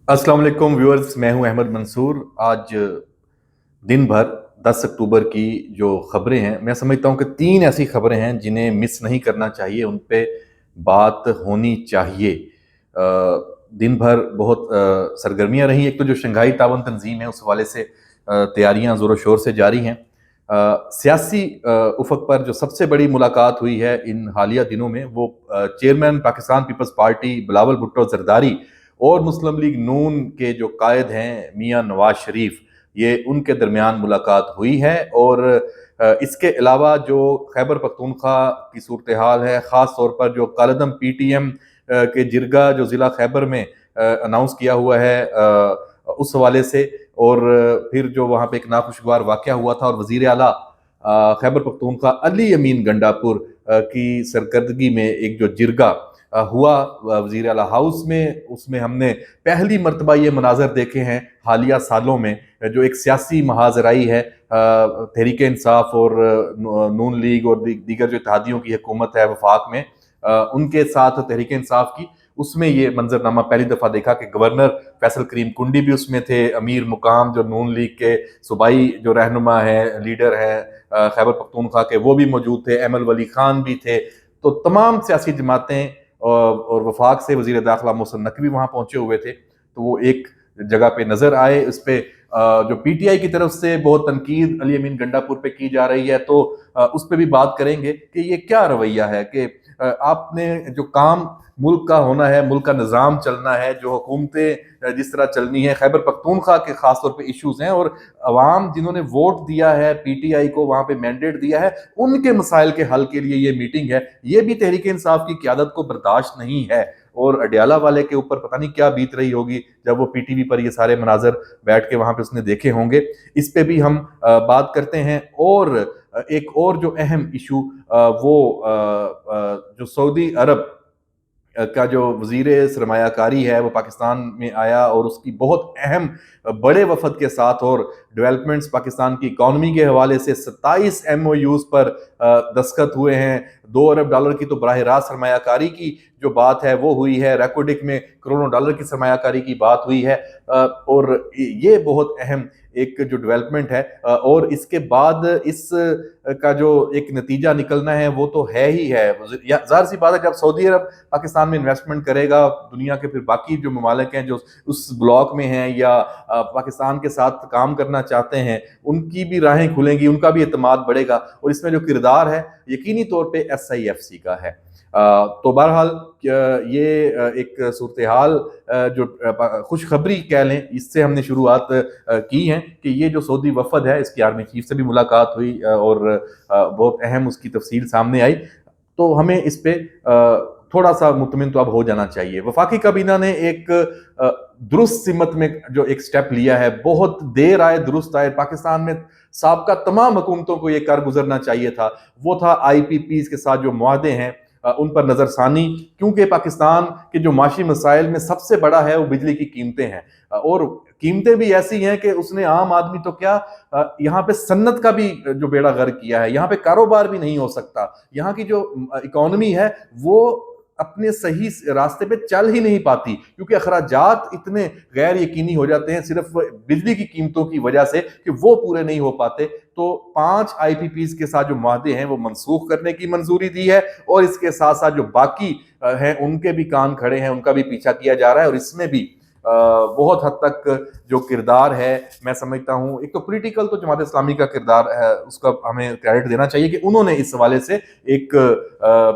अस्सलाम वालेकुम व्यूअर्स, मैं हूं अहमद मंसूर। आज दिन भर 10 अक्टूबर की जो खबरें हैं, मैं समझता हूं कि तीन ऐसी खबरें हैं जिन्हें मिस नहीं करना चाहिए, उन पे बात होनी चाहिए। दिन भर बहुत सरगर्मियां रही। एक तो जो शंघाई ताउन तंजीम है उस हवाले से तैयारियां ज़ोरों शोर से जारी हैं। सियासी उफक पर जो सबसे बड़ी मुलाकात हुई है इन हालिया दिनों में वो chairman Pakistan Peoples Party Bilawal Bhutto Zardari और मुस्लिम लीग नून के जो कायद हैं मियां नवाज शरीफ, ये उनके दरमियान मुलाकात हुई है। और इसके अलावा जो खैबर पख्तूनख्वा की सूरत हाल है, ख़ास तौर पर जो कालदम PTM के जिरगा जो ज़िला खैबर में अनाउंस किया हुआ है, उस हवाले से, और फिर जो वहाँ पे एक नाखुशगवार वाक़या हुआ था और वज़ीर आला खैबर पख्तूनख्वा अली अमीन गंडापुर की सरकर्दगी में एक जो जिरगा हुआ वज़ीर आला हाउस में, उसमें हमने पहली मर्तबा ये मनाजर देखे हैं हालिया सालों में, जो एक सियासी महाजराई है तहरीक इंसाफ और नून लीग और दीगर जो इत्तेहादियों की हुकूमत है वफाक में, उनके साथ तहरीक इंसाफ की, उसमें ये मंजरनामा पहली दफ़ा देखा कि गवर्नर फैसल करीम कुंडी भी उसमें थे, अमीर मुकाम जो नून लीग के सूबाई जो रहनुमा है, लीडर है खैबर पख्तूनख्वा के, वो भी मौजूद थे, अहमद वली खान भी थे। तो तमाम सियासी जमातें और वफाक से वज़ीर दाखिला मोहसिन नकवी वहाँ पहुँचे हुए थे। तो वो एक जगह पे नज़र आए। इस पे जो PTI की तरफ से बहुत तनकीद अली अमीन गंडापुर पे की जा रही है, तो उस पर भी बात करेंगे कि ये क्या रवैया है कि आपने जो काम मुल्क का होना है, मुल्क का निज़ाम चलना है, जो हुकूमतें जिस तरह चलनी है, खैबर पख्तूनख्वा के ख़ास तौर पे इश्यूज़ हैं, और अवाम जिन्होंने वोट दिया है PTI को, वहाँ पे मैंडेट दिया है, उनके मसाइल के हल के लिए ये मीटिंग है। ये भी तहरीक इंसाफ की क़यादत को बर्दाश्त नहीं है। और अडियाला वाले के ऊपर पता नहीं क्या बीत रही होगी जब वो PTV पर ये सारे मनाजर बैठ के वहाँ पे उसने देखे होंगे। इस पे भी हम बात करते हैं। और एक और जो अहम इशू वो जो सऊदी अरब का जो वज़ीर सरमायाकारी है वो पाकिस्तान में आया, और उसकी बहुत अहम बड़े वफद के साथ, और डेवलपमेंट्स पाकिस्तान की इकॉनमी के हवाले से 27 MOUs पर दस्तखत हुए हैं। $2 अरब की तो बराह रास्त सरमायाकारी की जो बात है वो हुई है, रेकोडिक में करोड़ों डॉलर की सरमायाकारी की बात हुई है। और ये बहुत अहम एक जो डेवलपमेंट है। और इसके बाद इस का जो एक नतीजा निकलना है वो तो है ही है। ज़ाहिर सी बात है, जब सऊदी अरब पाकिस्तान में इन्वेस्टमेंट करेगा, दुनिया के फिर बाकी जो ममालिक हैं जो उस ब्लॉक में हैं या पाकिस्तान के साथ काम करना चाहते हैं, उनकी भी राहें खुलेंगी, उनका भी एतमाद बढ़ेगा। और इसमें जो किरदार है यकीनी तौर पे SIFC का है। तो बहरहाल ये एक सूरत हाल जो खुशखबरी कह लें, इससे हमने शुरुआत की है कि ये जो सऊदी वफद है इसकी आर्मी चीफ से भी मुलाकात हुई और बहुत अहम उसकी तफसील सामने आई। तो हमें इस पे थोड़ा सा मुतमिन तो अब हो जाना चाहिए। वफाकी काबीना ने एक दुरुस्त सिमत में जो एक स्टेप लिया है, बहुत देर आए दुरुस्त आए। पाकिस्तान में साबका तमाम हुकूमतों को ये कर गुजरना चाहिए था, वो था IPPs के साथ जो मुआहदे हैं उन पर नज़रसानी, क्योंकि पाकिस्तान के जो माशी मसाइल में सबसे बड़ा है वो बिजली की कीमतें हैं। और कीमतें भी ऐसी हैं कि उसने आम आदमी तो क्या, यहाँ पे सन्नत का भी जो बेड़ा गर्क किया है, यहाँ पे कारोबार भी नहीं हो सकता। यहाँ की जो इकॉनमी है वो अपने सही रास्ते पे चल ही नहीं पाती, क्योंकि अखराजात इतने गैर यकीनी हो जाते हैं सिर्फ बिजली की कीमतों की वजह से कि वो पूरे नहीं हो पाते। तो 5 IPPs के साथ जो माहदे हैं वो मनसूख करने की मंजूरी दी है, और इसके साथ साथ जो बाकी हैं उनके भी कान खड़े हैं, उनका भी पीछा किया जा रहा है। और इसमें भी बहुत हद तक जो किरदार है, मैं समझता हूँ, एक तो पॉलिटिकल तो जमात इस्लामी का किरदार है, उसका हमें क्रेडिट देना चाहिए कि उन्होंने इस हवाले से एक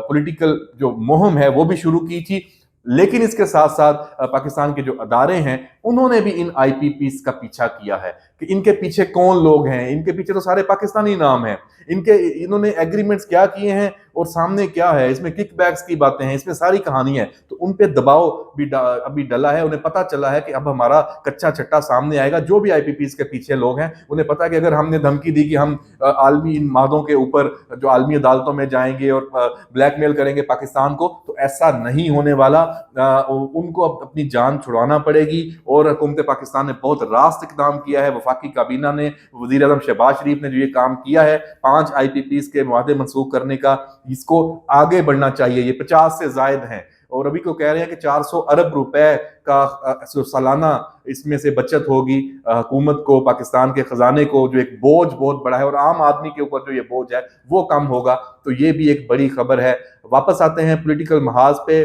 पॉलिटिकल जो मुहिम है वो भी शुरू की थी। लेकिन इसके साथ साथ पाकिस्तान के जो अदारे हैं उन्होंने भी इन IPPs का पीछा किया है कि इनके पीछे कौन लोग हैं। इनके पीछे तो सारे पाकिस्तानी नाम हैं, इन्होंने एग्रीमेंट्स क्या किए हैं और सामने क्या है, इसमें किकबैक्स की बातें हैं, इसमें सारी कहानी है। तो उन पे दबाव भी अभी डला है। उन्हें पता चला है कि अब हमारा कच्चा छट्टा सामने आएगा। जो भी IPPs के पीछे लोग हैं उन्हें पता है कि अगर हमने धमकी दी कि हम आलमी इन मादों के ऊपर जो आलमी अदालतों में जाएंगे और ब्लैकमेल करेंगे पाकिस्तान को, तो ऐसा नहीं होने वाला। उनको अब अपनी जान छुड़ाना पड़ेगी। और हुकूमत पाकिस्तान ने बहुत रास्त इक़दाम किया है। वफाकी काबीना ने, वज़ीर आज़म शहबाज शरीफ ने जो ये काम किया है 5 IPPs के मुआहदे मनसूख करने का, इसको आगे बढ़ना चाहिए। ये 50 से ज़ायद हैं اور ابھی کو کہہ رہے ہیں کہ 400 ارب روپے کا سالانہ اس میں سے بچت ہوگی حکومت کو، پاکستان کے خزانے کو، جو ایک بوجھ بہت بڑا ہے اور عام آدمی کے اوپر جو یہ بوجھ ہے وہ کم ہوگا. تو یہ بھی ایک بڑی خبر ہے. واپس آتے ہیں پولیٹیکل محاذ پہ.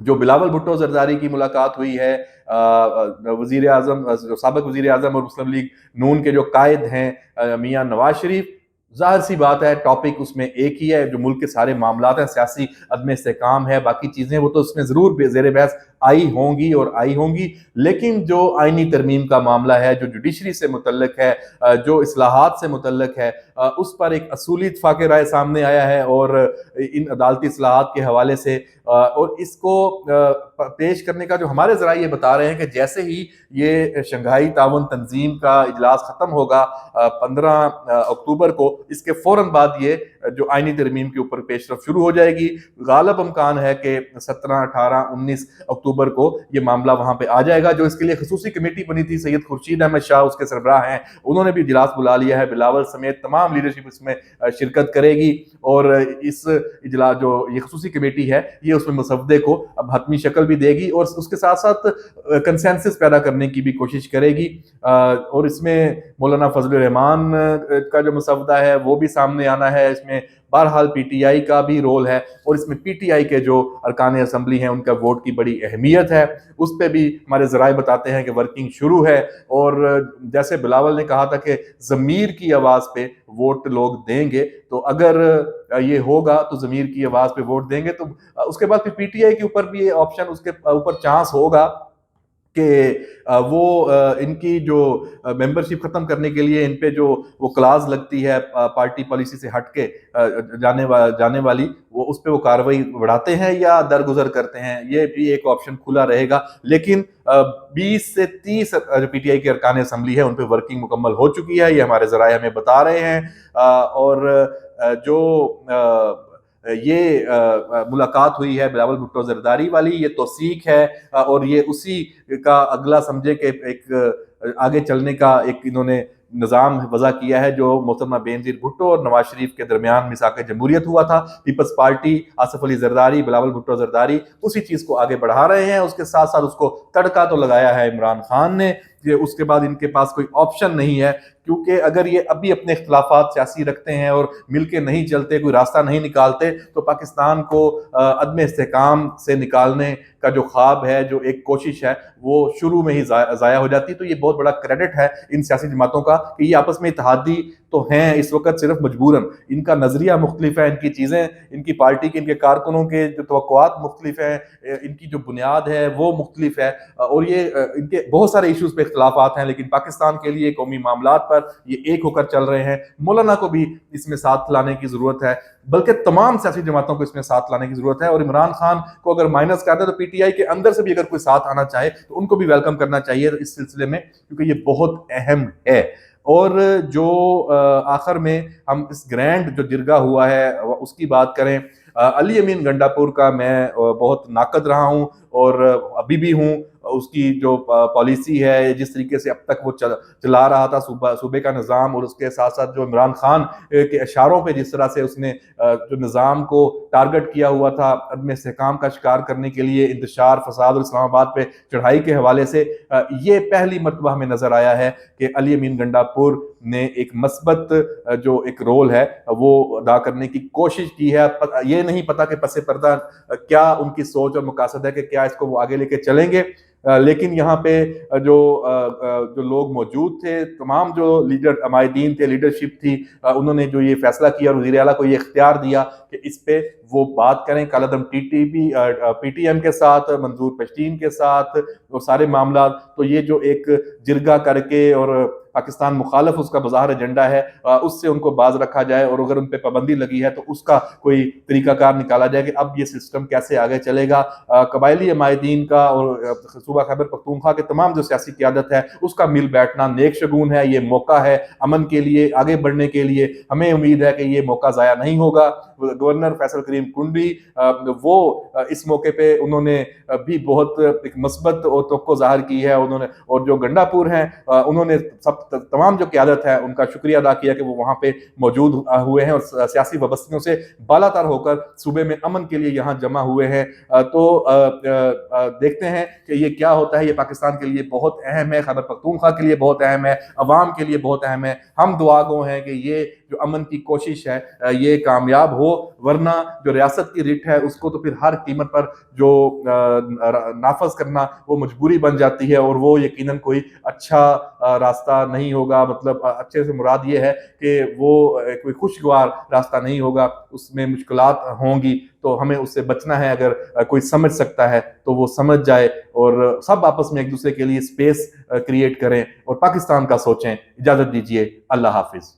جو بلاول بھٹو زرداری کی ملاقات ہوئی ہے، وزیر اعظم، سابق وزیر اعظم اور مسلم لیگ نون کے جو قائد ہیں میاں نواز شریف، ظاہر سی بات ہے ٹاپک اس میں ایک ہی ہے، جو ملک کے سارے معاملات ہیں، سیاسی عدم استحکام ہے، باقی چیزیں وہ تو اس میں ضرور زیر بحث آئی ہوں گی. لیکن جو آئینی ترمیم کا معاملہ ہے، جو جوڈیشری سے متعلق ہے، جو اصلاحات سے متعلق ہے، اس پر ایک اصولی اتفاق رائے سامنے آیا ہے. اور ان عدالتی اصلاحات کے حوالے سے اور اس کو پیش کرنے کا جو ہمارے ذرائع یہ بتا رہے ہیں کہ جیسے ہی یہ شنگھائی تعاون تنظیم کا اجلاس ختم ہوگا 15 اکتوبر کو، اس کے فوراً بعد یہ جو آئینی ترمیم کے اوپر پیش رفت شروع ہو جائے گی. غالب امکان ہے کہ 17 18 19 اکتوبر کو یہ معاملہ وہاں پہ آ جائے گا. جو اس کے لیے خصوصی کمیٹی بنی تھی، سید خورشید احمد شاہ اس کے سربراہ ہیں، انہوں نے بھی اجلاس بلا لیا ہے. بلاول سمیت تمام لیڈرشپ اس میں شرکت کرے گی اور اس اجلاس جو یہ خصوصی کمیٹی ہے یہ اس میں مسودے کو اب حتمی شکل بھی دے گی اور اس کے ساتھ ساتھ کنسنسس پیدا کرنے کی بھی کوشش کرے گی. اور اس میں مولانا فضل الرحمان کا جو مسودہ ہے وہ بھی سامنے آنا ہے. اس میں بہرحال پی ٹی آئی کا بھی رول ہے اور اس میں پی ٹی آئی کے جو ارکان اسمبلی ہیں ان کا ووٹ کی بڑی اہمیت ہے. اس پہ بھی ہمارے ذرائع بتاتے ہیں کہ ورکنگ شروع ہے. اور جیسے بلاول نے کہا تھا کہ ضمیر کی آواز پہ ووٹ لوگ دیں گے، تو اگر یہ ہوگا تو ضمیر کی آواز پہ ووٹ دیں گے. تو اس کے بعد پھر پی ٹی آئی کے اوپر بھی یہ آپشن، اس کے اوپر چانس ہوگا کہ وہ ان کی جو ممبرشپ ختم کرنے کے لیے ان پہ جو وہ کلاز لگتی ہے پارٹی پالیسی سے ہٹ کے جانے والی، وہ اس پہ وہ کاروائی بڑھاتے ہیں یا درگزر کرتے ہیں. یہ بھی ایک آپشن کھلا رہے گا. لیکن 20 سے 30 جو پی ٹی آئی کے ارکان اسمبلی ہے ان پہ ورکنگ مکمل ہو چکی ہے، یہ ہمارے ذرائع ہمیں بتا رہے ہیں. اور جو یہ ملاقات ہوئی ہے بلاول بھٹو زرداری والی، یہ توثیق ہے اور یہ اسی کا اگلا سمجھے کہ ایک آگے چلنے کا ایک انہوں نے نظام وضع کیا ہے جو محترمہ بینظیر بھٹو اور نواز شریف کے درمیان میثاق جمہوریت ہوا تھا. پیپلز پارٹی، آصف علی زرداری، بلاول بھٹو زرداری اسی چیز کو آگے بڑھا رہے ہیں. اس کے ساتھ ساتھ اس کو تڑکا تو لگایا ہے عمران خان نے کہ اس کے بعد ان کے پاس کوئی آپشن نہیں ہے، کیونکہ اگر یہ ابھی اپنے اختلافات سیاسی رکھتے ہیں اور مل کے نہیں چلتے، کوئی راستہ نہیں نکالتے، تو پاکستان کو عدم استحکام سے نکالنے کا جو خواب ہے، جو ایک کوشش ہے، وہ شروع میں ہی ضائع ہو جاتی. تو یہ بہت بڑا کریڈٹ ہے ان سیاسی جماعتوں کا کہ یہ آپس میں اتحادی تو ہیں اس وقت صرف مجبوراً. ان کا نظریہ مختلف ہے، ان کی چیزیں، ان کی پارٹی کے، ان کے کارکنوں کے جو توقعات مختلف ہیں، ان کی جو بنیاد ہے وہ مختلف ہے اور یہ ان کے بہت سارے ایشوز پہ اختلافات ہیں، لیکن پاکستان کے لیے قومی معاملات پر یہ ایک ہو کر چل رہے ہیں. مولانا کو بھی اس میں ساتھ لانے کی ضرورت ہے، بلکہ تمام سیاسی جماعتوں کو اس میں ساتھ لانے کی ضرورت ہے. اور عمران خان کو اگر مائنس کرتے تو پی ٹی آئی کے اندر سے بھی اگر کوئی ساتھ آنا چاہے تو ان کو بھی ویلکم کرنا چاہیے اس سلسلے میں، کیونکہ یہ بہت اہم ہے. اور جو آخر میں ہم اس گرینڈ جو جرگہ ہوا ہے اس کی بات کریں، علی امین گنڈا پور کا میں بہت ناقد رہا ہوں اور ابھی بھی ہوں. اس کی جو پالیسی ہے، جس طریقے سے اب تک وہ چلا رہا تھا صوبے کا نظام، اور اس کے ساتھ ساتھ جو عمران خان کے اشاروں پہ جس طرح سے اس نے جو نظام کو ٹارگٹ کیا ہوا تھا عدم استحکام کا شکار کرنے کے لیے، انتشار، فساد اور اسلام آباد پہ چڑھائی کے حوالے سے، یہ پہلی مرتبہ ہمیں نظر آیا ہے کہ علی امین گنڈا پور نے ایک مثبت جو ایک رول ہے وہ ادا کرنے کی کوشش کی ہے. یہ نہیں پتا کہ پس پردہ کیا ان کی سوچ اور مقاصد ہے کہ کیا اس کو وہ آگے لے کے چلیں گے، لیکن یہاں پہ جو لوگ موجود تھے، تمام جو لیڈر عمائدین تھے، لیڈرشپ تھی، انہوں نے جو یہ فیصلہ کیا اور وزیر اعلیٰ کو یہ اختیار دیا کہ اس پہ وہ بات کریں. کالعدم پی ٹی ایم کے ساتھ، منظور پشتین کے ساتھ، وہ سارے معاملات. تو یہ جو ایک جرگہ کر کے اور پاکستان مخالف اس کا بظاہر ایجنڈا ہے، اس سے ان کو باز رکھا جائے اور اگر ان پہ پابندی لگی ہے تو اس کا کوئی طریقہ کار نکالا جائے کہ اب یہ سسٹم کیسے آگے چلے گا. قبائلی عمائدین کا اور صوبہ خیبر پختونخوا کے تمام جو سیاسی قیادت ہے اس کا مل بیٹھنا نیک شگون ہے. یہ موقع ہے امن کے لیے، آگے بڑھنے کے لیے. ہمیں امید ہے کہ یہ موقع ضائع نہیں ہوگا. گورنر فیصل کریم کنڈی، وہ اس موقع پہ انہوں نے بھی بہت ایک مثبت توقع ظاہر کی ہے. انہوں نے، اور جو گنڈا پور ہیں، انہوں نے سب तमाम जो क़यादत है उनका शुक्रिया अदा किया कि वो वहाँ पे मौजूद हुए हैं और सियासी वबस्तगियों से बालातर होकर सूबे में अमन के लिए यहाँ जमा हुए हैं। तो देखते हैं कि ये क्या होता है। ये पाकिस्तान के लिए बहुत अहम है, खैबर पख्तूनख्वा के लिए बहुत अहम है, अवाम के लिए बहुत अहम है। हम दुआ गो हैं कि ये जो अमन की कोशिश है ये कामयाब हो, वरना जो रियासत की रिट है उसको तो फिर हर कीमत पर जो नाफज करना वो मजबूरी बन जाती है, और वो यकीनन कोई अच्छा रास्ता नहीं होगा। मतलब अच्छे से मुराद ये है कि वो कोई खुशगवार रास्ता नहीं होगा, उसमें मुश्किलात होंगी। तो हमें उससे बचना है। अगर कोई समझ सकता है तो वो समझ जाए और सब आपस में एक दूसरे के लिए स्पेस क्रिएट करें और पाकिस्तान का सोचें। इजाजत दीजिए, अल्लाह हाफिज।